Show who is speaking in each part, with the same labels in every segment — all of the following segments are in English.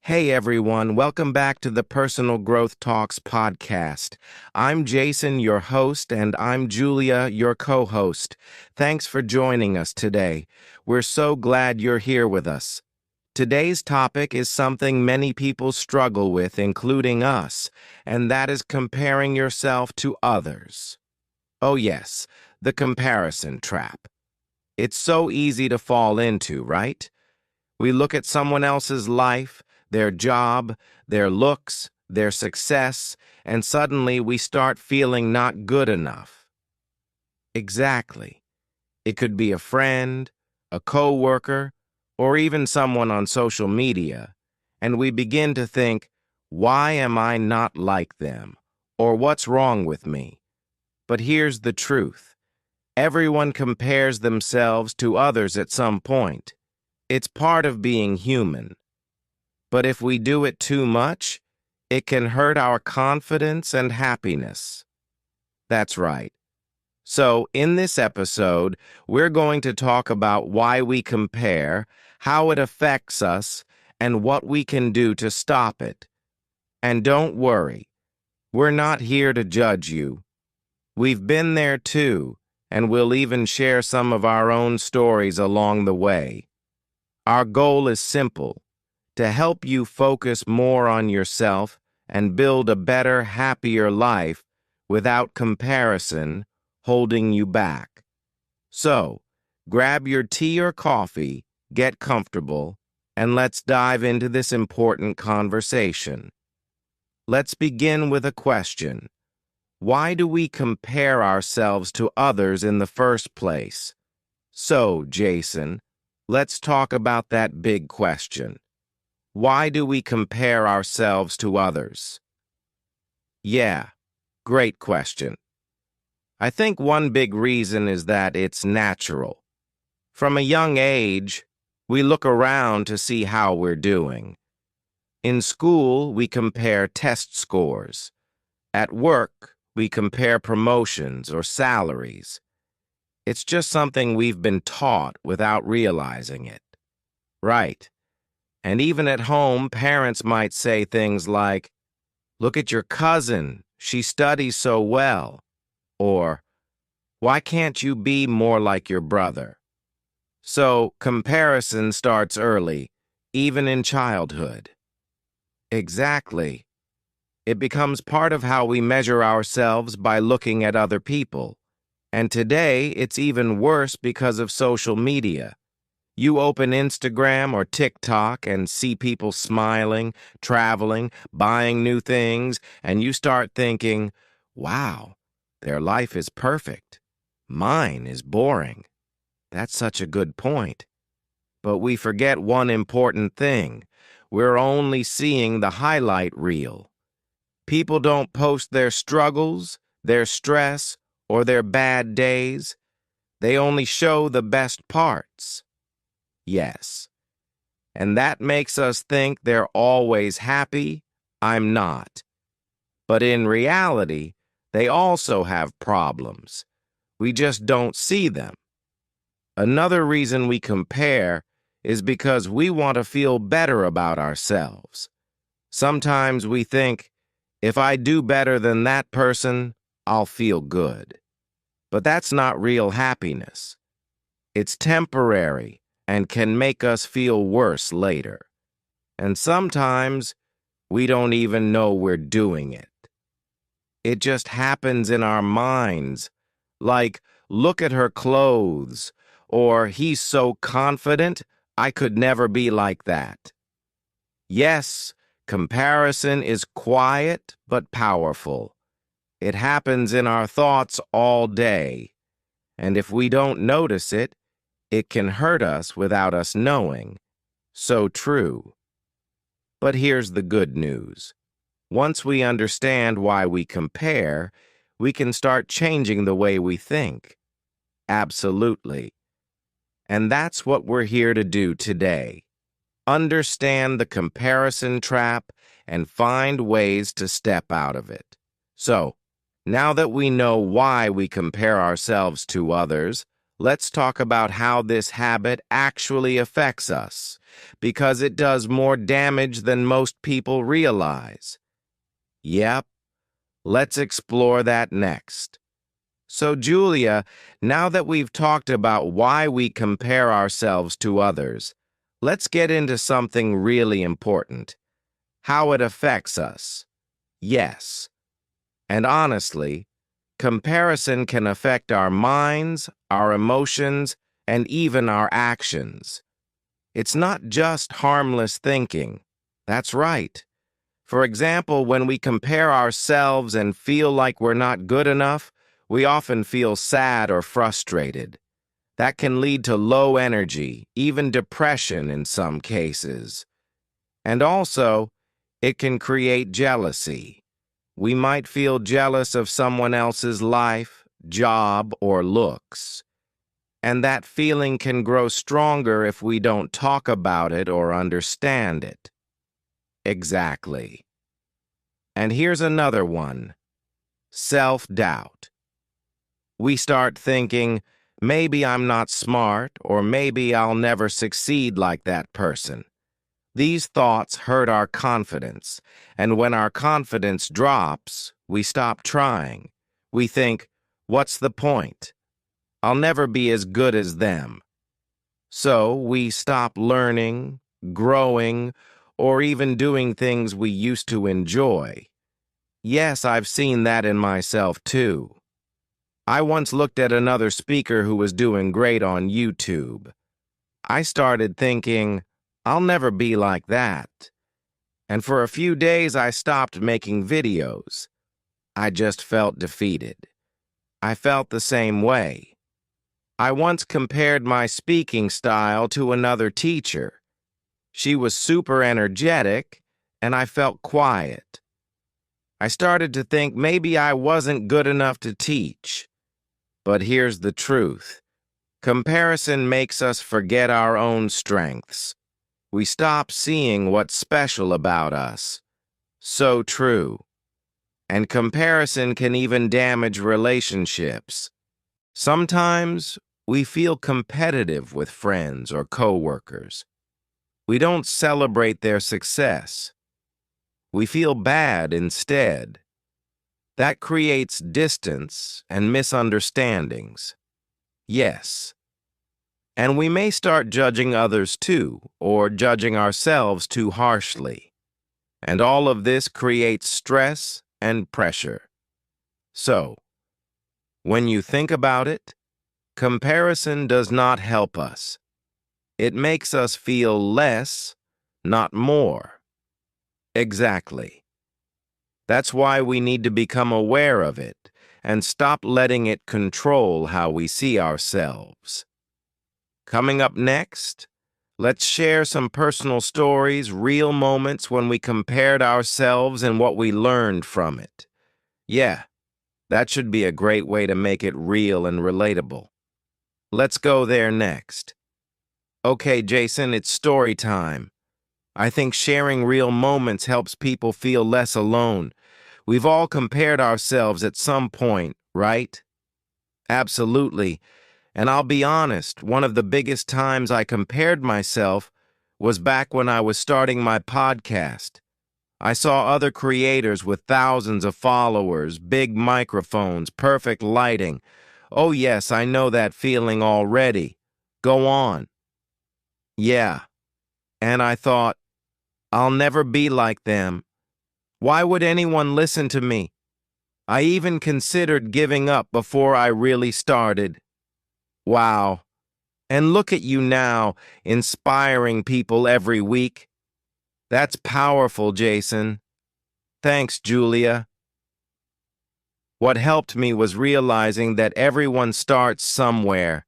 Speaker 1: Hey everyone, welcome back to the Personal Growth Talks podcast. I'm Jason, your host, and I'm Julia, your co-host. Thanks for joining us today. We're so glad you're here with us. Today's topic is something many people struggle with, including us, and that is comparing yourself to others. Oh yes, the comparison trap. It's so easy to fall into, right? We look at someone else's life, their job, their looks, their success, and suddenly we start feeling not good enough. Exactly. It could be a friend, a coworker, or even someone on social media, and we begin to think, why am I not like them? Or what's wrong with me? But here's the truth. Everyone compares themselves to others at some point. It's part of being human. But if we do it too much, it can hurt our confidence and happiness. That's right. So, in this episode, we're going to talk about why we compare, how it affects us, and what we can do to stop it. And don't worry, we're not here to judge you. We've been there too, and we'll even share some of our own stories along the way. Our goal is simple: to help you focus more on yourself and build a better, happier life without comparison holding you back. So, grab your tea or coffee, get comfortable, and let's dive into this important conversation. Let's begin with a question. Why do we compare ourselves to others in the first place? So, Jason, let's talk about that big question. Why do we compare ourselves to others? Yeah, great question. I think one big reason is that it's natural. From a young age, we look around to see how we're doing. In school, we compare test scores. At work, we compare promotions or salaries. It's just something we've been taught without realizing it. Right. And even at home, parents might say things like, "Look at your cousin, she studies so well," or, "Why can't you be more like your brother?" So, comparison starts early, even in childhood. Exactly. It becomes part of how we measure ourselves by looking at other people. And today, it's even worse because of social media. You open Instagram or TikTok and see people smiling, traveling, buying new things, and you start thinking, wow, their life is perfect. Mine is boring. That's such a good point. But we forget one important thing. We're only seeing the highlight reel. People don't post their struggles, their stress, or their bad days. They only show the best parts. Yes. And that makes us think they're always happy. I'm not. But in reality, they also have problems. We just don't see them. Another reason we compare is because we want to feel better about ourselves. Sometimes we think, if I do better than that person, I'll feel good. But that's not real happiness. It's temporary and can make us feel worse later. And sometimes we don't even know we're doing it. It just happens in our minds, like, look at her clothes, or he's so confident, I could never be like that. Yes, comparison is quiet but powerful. It happens in our thoughts all day, and if we don't notice it, it can hurt us without us knowing. So true. But here's the good news. Once we understand why we compare, we can start changing the way we think. Absolutely. And that's what we're here to do today. Understand the comparison trap and find ways to step out of it. So, now that we know why we compare ourselves to others, let's talk about how this habit actually affects us, because it does more damage than most people realize. Yep, let's explore that next. So, Julia, now that we've talked about why we compare ourselves to others, let's get into something really important: how it affects us. Yes, and honestly, comparison can affect our minds, our emotions, and even our actions. It's not just harmless thinking. That's right. For example, when we compare ourselves and feel like we're not good enough, we often feel sad or frustrated. That can lead to low energy, even depression in some cases. And also, it can create jealousy. We might feel jealous of someone else's life, job, or looks. And that feeling can grow stronger if we don't talk about it or understand it. Exactly. And here's another one: self-doubt. We start thinking, maybe I'm not smart, or maybe I'll never succeed like that person. These thoughts hurt our confidence, and when our confidence drops, we stop trying. We think, what's the point? I'll never be as good as them. So we stop learning, growing, or even doing things we used to enjoy. Yes, I've seen that in myself too. I once looked at another speaker who was doing great on YouTube. I started thinking, I'll never be like that. And for a few days, I stopped making videos. I just felt defeated. I felt the same way. I once compared my speaking style to another teacher. She was super energetic, and I felt quiet. I started to think maybe I wasn't good enough to teach. But here's the truth: comparison makes us forget our own strengths. We stop seeing what's special about us. So true. And comparison can even damage relationships. Sometimes we feel competitive with friends or coworkers. We don't celebrate their success. We feel bad instead. That creates distance and misunderstandings. Yes. And we may start judging others too, or judging ourselves too harshly. And all of this creates stress and pressure. So, when you think about it, comparison does not help us. It makes us feel less, not more. Exactly. That's why we need to become aware of it and stop letting it control how we see ourselves. Coming up next, let's share some personal stories, real moments when we compared ourselves and what we learned from it. Yeah, that should be a great way to make it real and relatable. Let's go there next. Okay, Jason, it's story time. I think sharing real moments helps people feel less alone. We've all compared ourselves at some point, right? Absolutely. And I'll be honest, one of the biggest times I compared myself was back when I was starting my podcast. I saw other creators with thousands of followers, big microphones, perfect lighting. Oh yes, I know that feeling already. Go on. Yeah. And I thought, I'll never be like them. Why would anyone listen to me? I even considered giving up before I really started. Wow. And look at you now, inspiring people every week. That's powerful, Jason. Thanks, Julia. What helped me was realizing that everyone starts somewhere.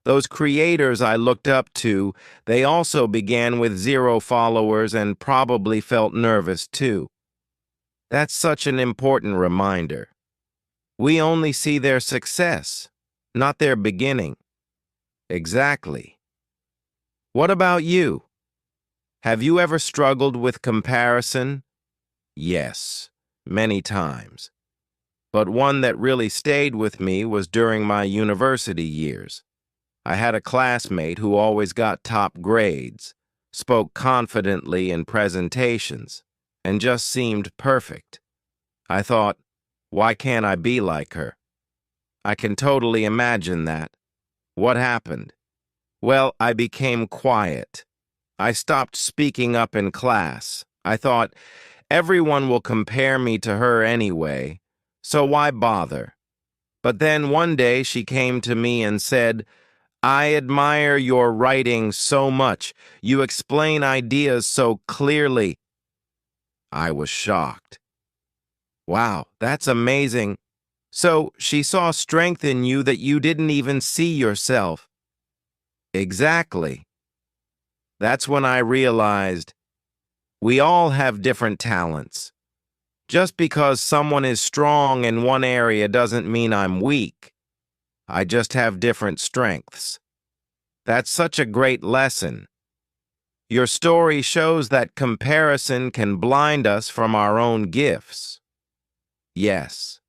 Speaker 1: Those creators I looked up to, they also began with 0 followers and probably felt nervous too. That's such an important reminder. We only see their success, not their beginning. Exactly. What about you? Have you ever struggled with comparison? Yes, many times. but one that really stayed with me was during my university years. I had a classmate who always got top grades, spoke confidently in presentations, and just seemed perfect. I thought, why can't I be like her? I can totally imagine that. What happened? Well, I became quiet. I stopped speaking up in class. I thought, everyone will compare me to her anyway, so why bother? But then one day she came to me and said, I admire your writing so much. You explain ideas so clearly. I was shocked. Wow, that's amazing. So she saw strength in you that you didn't even see yourself. Exactly. That's when I realized we all have different talents. Just because someone is strong in one area doesn't mean I'm weak. I just have different strengths. That's such a great lesson. Your story shows that comparison can blind us from our own gifts. Yes.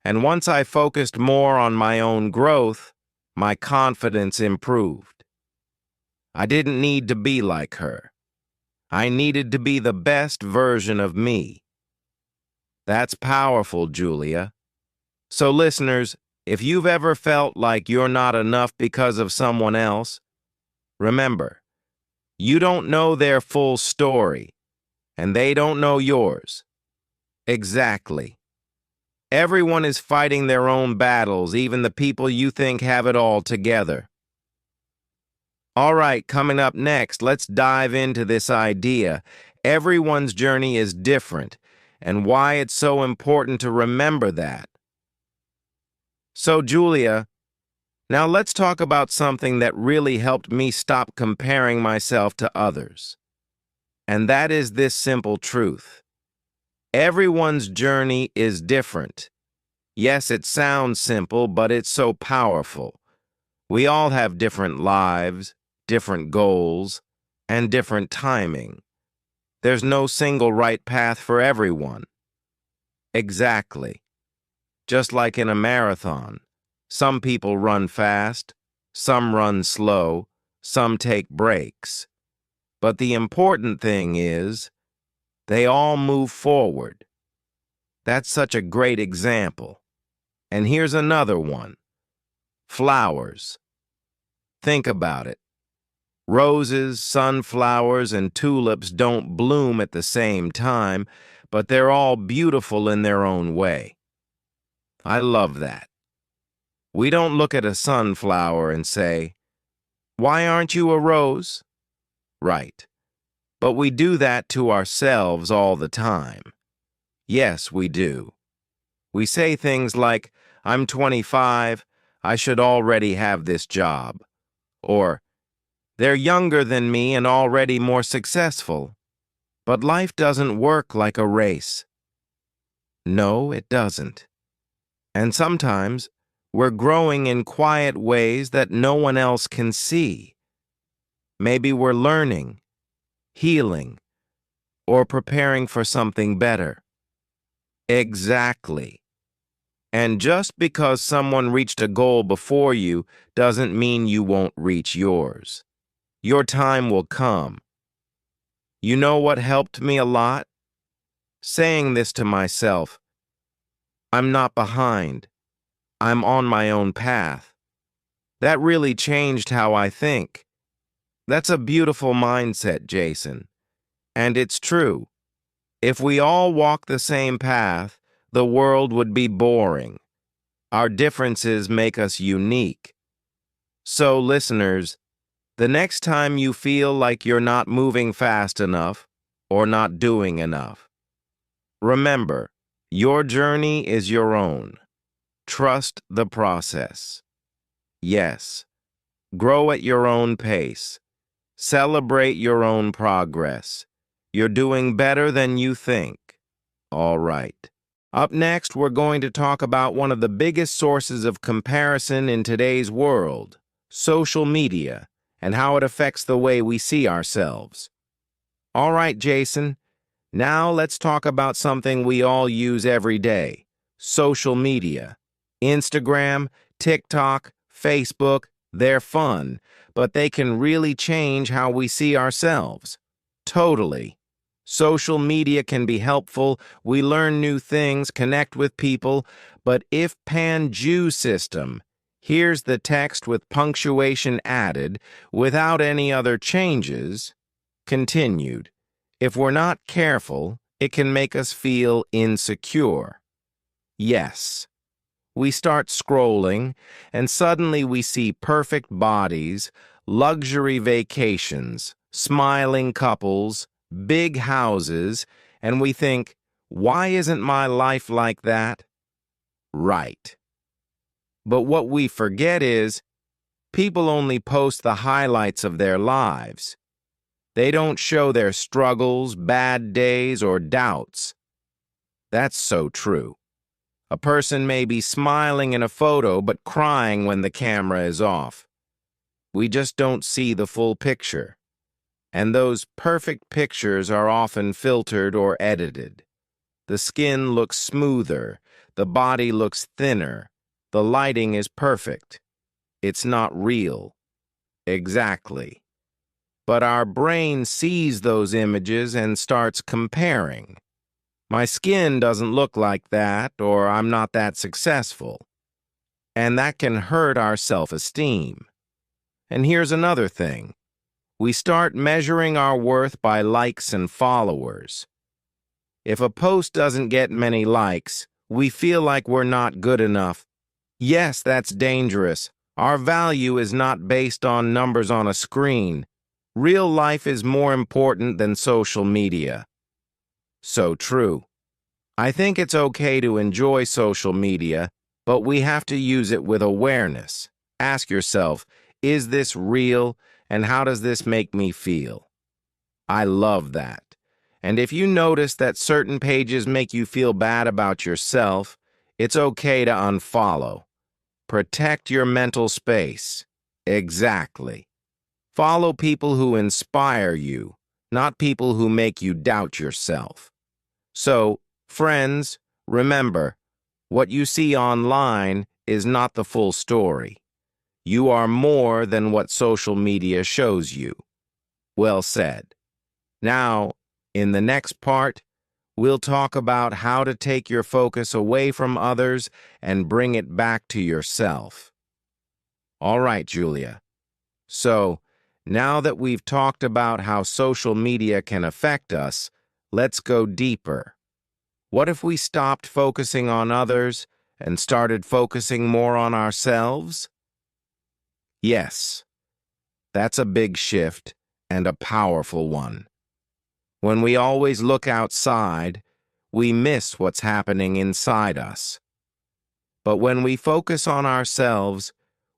Speaker 1: And once I focused more on my own growth, my confidence improved. I didn't need to be like her. I needed to be the best version of me. That's powerful, Julia. So listeners, if you've ever felt like you're not enough because of someone else, remember, you don't know their full story, and they don't know yours. Exactly. Everyone is fighting their own battles, even the people you think have it all together. All right, coming up next, let's dive into this idea. Everyone's journey is different, and why it's so important to remember that. So, Julia, now let's talk about something that really helped me stop comparing myself to others. And that is this simple truth. Everyone's journey is different. Yes, it sounds simple, but it's so powerful. We all have different lives, different goals, and different timing. There's no single right path for everyone. Exactly. Just like in a marathon, some people run fast, some run slow, some take breaks. But the important thing is, they all move forward. That's such a great example. And here's another one. Flowers. Think about it. Roses, sunflowers, and tulips don't bloom at the same time, but they're all beautiful in their own way. I love that. We don't look at a sunflower and say, "Why aren't you a rose?" Right. But we do that to ourselves all the time. Yes, we do. We say things like, "I'm 25, I should already have this job." Or, "They're younger than me and already more successful." But life doesn't work like a race. No, it doesn't. And sometimes we're growing in quiet ways that no one else can see. Maybe we're learning, healing, or preparing for something better. Exactly. And just because someone reached a goal before you doesn't mean you won't reach yours. Your time will come. You know what helped me a lot? Saying this to myself, I'm not behind. I'm on my own path. That really changed how I think. That's a beautiful mindset, Jason. And it's true. If we all walk the same path, the world would be boring. Our differences make us unique. So, listeners, the next time you feel like you're not moving fast enough or not doing enough, remember, your journey is your own. Trust the process. Yes, grow at your own pace. Celebrate your own progress. You're doing better than you think. All right. Up next, we're going to talk about one of the biggest sources of comparison in today's world, social media, and how it affects the way we see ourselves. All right, Jason, now let's talk about something we all use every day, Social media. Instagram, TikTok, Facebook, they're fun, but they can really change how we see ourselves. Totally. Social media can be helpful, we learn new things, connect with people, but if pan-Jew system, here's the text with punctuation added, without any other changes, continued. If we're not careful, it can make us feel insecure. Yes. We start scrolling, and suddenly we see perfect bodies, luxury vacations, smiling couples, big houses, and we think, why isn't my life like that? Right. But what we forget is, people only post the highlights of their lives. They don't show their struggles, bad days, or doubts. That's so true. A person may be smiling in a photo but crying when the camera is off. We just don't see the full picture. And those perfect pictures are often filtered or edited. The skin looks smoother, the body looks thinner, the lighting is perfect. It's not real. Exactly. But our brain sees those images and starts comparing. My skin doesn't look like that, or I'm not that successful. And that can hurt our self-esteem. And here's another thing. We start measuring our worth by likes and followers. If a post doesn't get many likes, we feel like we're not good enough. Yes, that's dangerous. Our value is not based on numbers on a screen. Real life is more important than social media. So true. I think it's okay to enjoy social media, but we have to use it with awareness. Ask yourself, is this real, and how does this make me feel? I love that. And if you notice that certain pages make you feel bad about yourself, it's okay to unfollow. Protect your mental space. Exactly. Follow people who inspire you, not people who make you doubt yourself. So, friends, remember, what you see online is not the full story. You are more than what social media shows you. Well said. Now, in the next part, we'll talk about how to take your focus away from others and bring it back to yourself. All right, Julia. So, now that we've talked about how social media can affect us, let's go deeper. What if we stopped focusing on others and started focusing more on ourselves? Yes, that's a big shift and a powerful one. When we always look outside, we miss what's happening inside us. But when we focus on ourselves,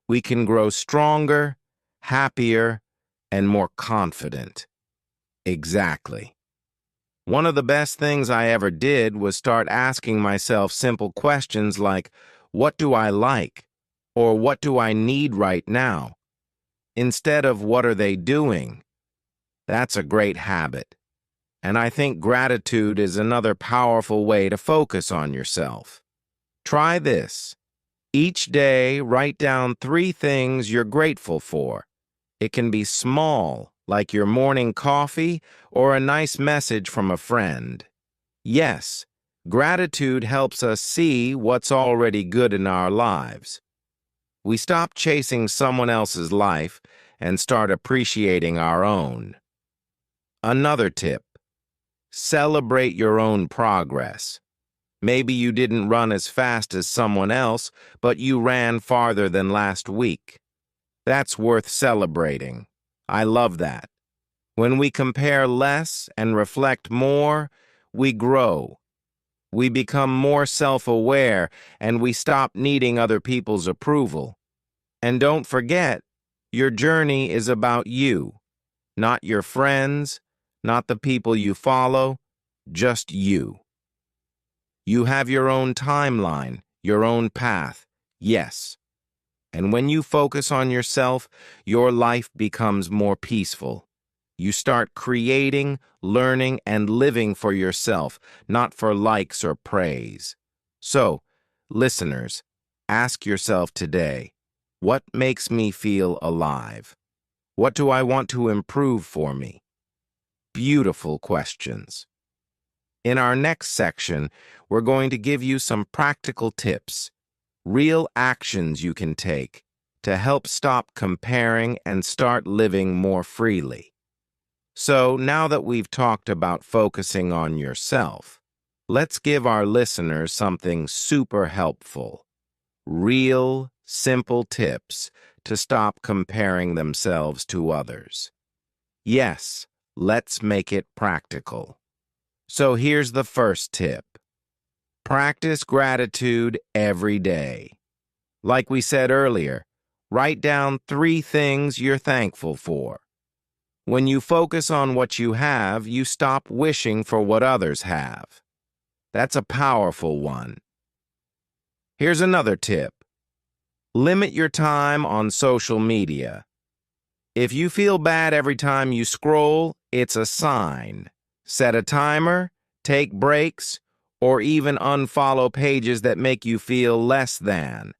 Speaker 1: we can grow stronger, happier, and more confident. Exactly. One of the best things I ever did was start asking myself simple questions like, what do I like? Or what do I need right now? Instead of what are they doing? That's a great habit. And I think gratitude is another powerful way to focus on yourself. Try this. Each day, write down 3 things you're grateful for. It can be small, like your morning coffee or a nice message from a friend. Yes, gratitude helps us see what's already good in our lives. We stop chasing someone else's life and start appreciating our own. Another tip. Celebrate your own progress. Maybe you didn't run as fast as someone else, but you ran farther than last week. That's worth celebrating. I love that. When we compare less and reflect more, we grow. We become more self-aware, and we stop needing other people's approval. And don't forget, your journey is about you, not your friends, not the people you follow, just you. You have your own timeline, your own path, yes. And when you focus on yourself, your life becomes more peaceful. You start creating, learning, and living for yourself, not for likes or praise. So, Listeners, ask yourself today, what makes me feel alive? What do I want to improve for me? Beautiful questions. In our next section, we're going to give you some practical tips, real actions you can take to help stop comparing and start living more freely. So now that we've talked about focusing on yourself, let's give our listeners something super helpful. Real, simple tips to stop comparing themselves to others. Yes, let's make it practical. So here's the first tip. Practice gratitude every day. Like we said earlier, write down 3 things you're thankful for. When you focus on what you have, you stop wishing for what others have. That's a powerful one. Here's another tip. Limit your time on social media. If you feel bad every time you scroll, it's a sign. Set a timer, take breaks, or even unfollow pages that make you feel less than.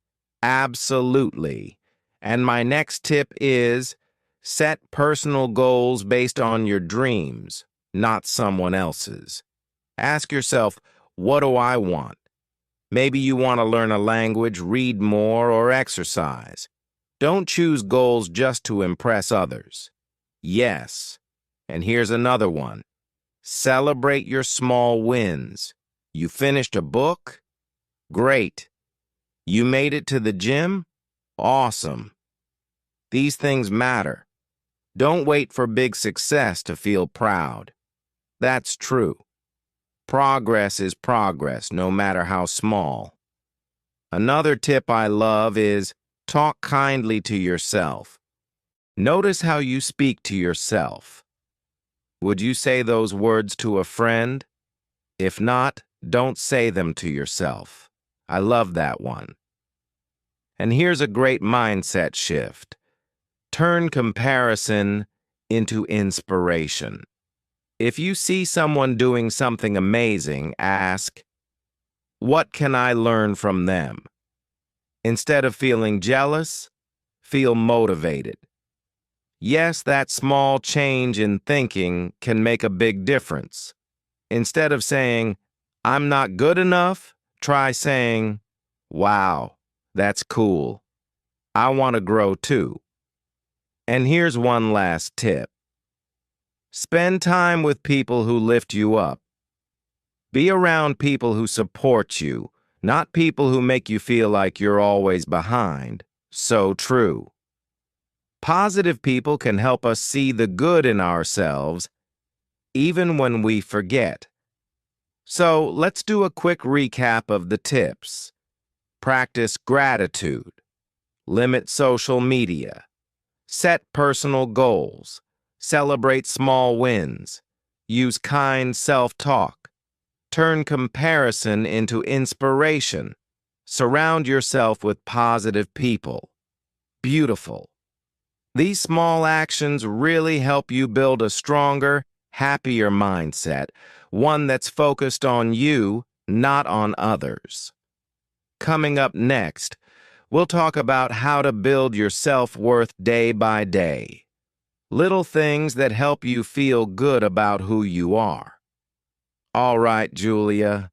Speaker 1: Absolutely. And my next tip is set personal goals based on your dreams, not someone else's. Ask yourself, what do I want? Maybe you want to learn a language, read more, or exercise. Don't choose goals just to impress others. Yes. And here's another one. Celebrate your small wins. You finished a book? Great. You made it to the gym? Awesome. These things matter. Don't wait for big success to feel proud. That's true. Progress is progress, no matter how small. Another tip I love is talk kindly to yourself. Notice how you speak to yourself. Would you say those words to a friend? If not, don't say them to yourself. I love that one. And here's a great mindset shift. Turn comparison into inspiration. If you see someone doing something amazing, ask, what can I learn from them? Instead of feeling jealous, feel motivated. Yes, that small change in thinking can make a big difference. Instead of saying, I'm not good enough, try saying, wow, that's cool. I want to grow too. And here's one last tip. Spend time with people who lift you up. Be around people who support you, not people who make you feel like you're always behind. So true. Positive people can help us see the good in ourselves, even when we forget. So let's do a quick recap of the tips. Practice gratitude. Limit social media. Set personal goals. Celebrate small wins. Use kind self-talk. Turn comparison into inspiration. Surround yourself with positive people. Beautiful. These small actions really help you build a stronger, happier mindset, one that's focused on you, not on others. Coming up next, we'll talk about how to build your self-worth day by day. Little things that help you feel good about who you are. All right, Julia.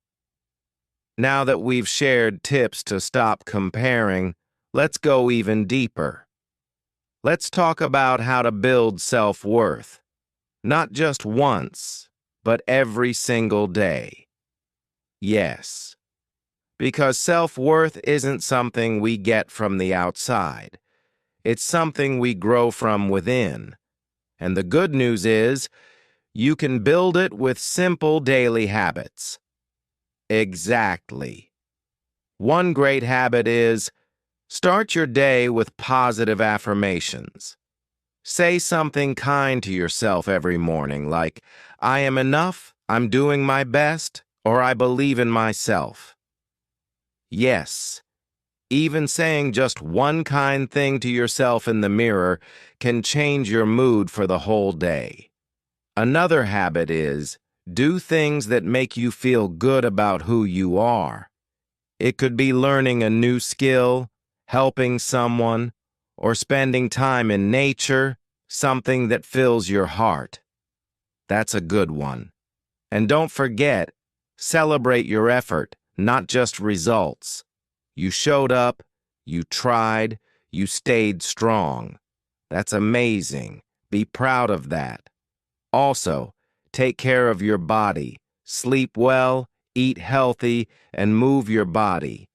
Speaker 1: Now that we've shared tips to stop comparing, let's go even deeper. Let's talk about how to build self-worth. Not just once, but every single day. Yes. Because self-worth isn't something we get from the outside. It's something we grow from within. And the good news is, you can build it with simple daily habits. Exactly. One great habit is, start your day with positive affirmations. Say something kind to yourself every morning, like, I am enough, I'm doing my best, or I believe in myself. Yes, even saying just one kind thing to yourself in the mirror can change your mood for the whole day. Another habit is, do things that make you feel good about who you are. It could be learning a new skill, helping someone, or spending time in nature, something that fills your heart. That's a good one. And don't forget, celebrate your effort, not just results. You showed up, you tried, you stayed strong. That's amazing. Be proud of that. Also, take care of your body. Sleep well, eat healthy, and move your body.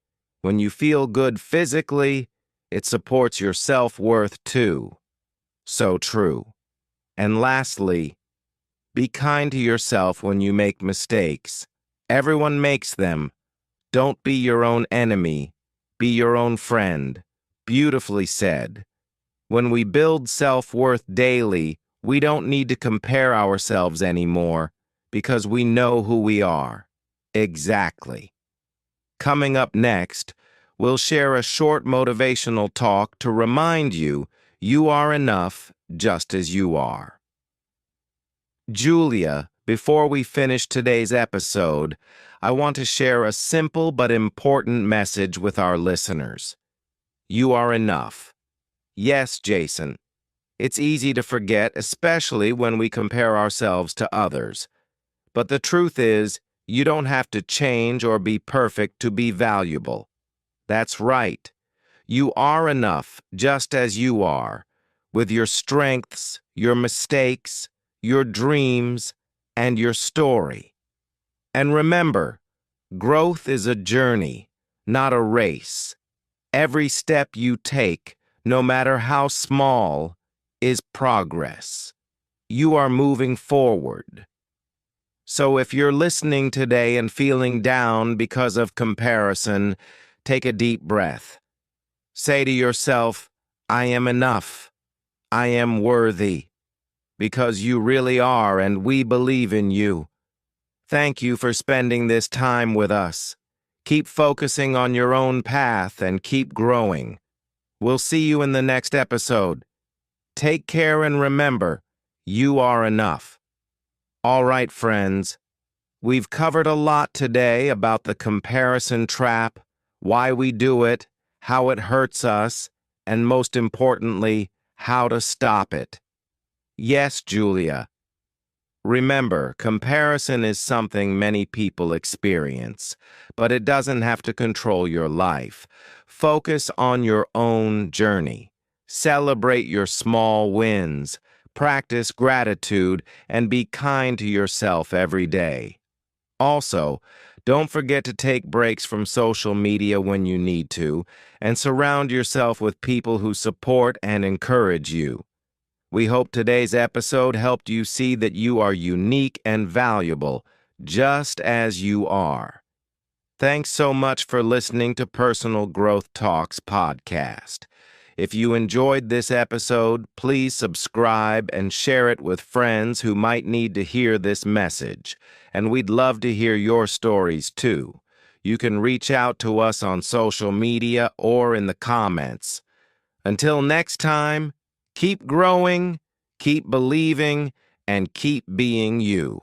Speaker 1: When you feel good physically, it supports your self-worth too. So true. And lastly, be kind to yourself when you make mistakes. Everyone makes them. Don't be your own enemy. Be your own friend. Beautifully said. When we build self-worth daily, we don't need to compare ourselves anymore because we know who we are. Exactly. Coming up next, we'll share a short motivational talk to remind you you are enough just as you are. Julia, before we finish today's episode, I want to share a simple but important message with our listeners. You are enough. Yes, Jason. It's easy to forget, especially when we compare ourselves to others. But the truth is, you don't have to change or be perfect to be valuable. That's right. You are enough just as you are, with your strengths, your mistakes, your dreams, and your story. And remember, growth is a journey, not a race. Every step you take, no matter how small, is progress. You are moving forward. So if you're listening today and feeling down because of comparison, take a deep breath. Say to yourself, I am enough. I am worthy. Because you really are, and we believe in you. Thank you for spending this time with us. Keep focusing on your own path and keep growing. We'll see you in the next episode. Take care and remember, you are enough. All right, friends. We've covered a lot today about the comparison trap, why we do it, how it hurts us, and most importantly, how to stop it. Yes, Julia. Remember, comparison is something many people experience, but it doesn't have to control your life. Focus on your own journey. Celebrate your small wins. Practice gratitude and be kind to yourself every day. Also, don't forget to take breaks from social media when you need to, and surround yourself with people who support and encourage you. We hope today's episode helped you see that you are unique and valuable, just as you are. Thanks so much for listening to Personal Growth Talks podcast. If you enjoyed this episode, please subscribe and share it with friends who might need to hear this message. And we'd love to hear your stories too. You can reach out to us on social media or in the comments. Until next time, keep growing, keep believing, and keep being you.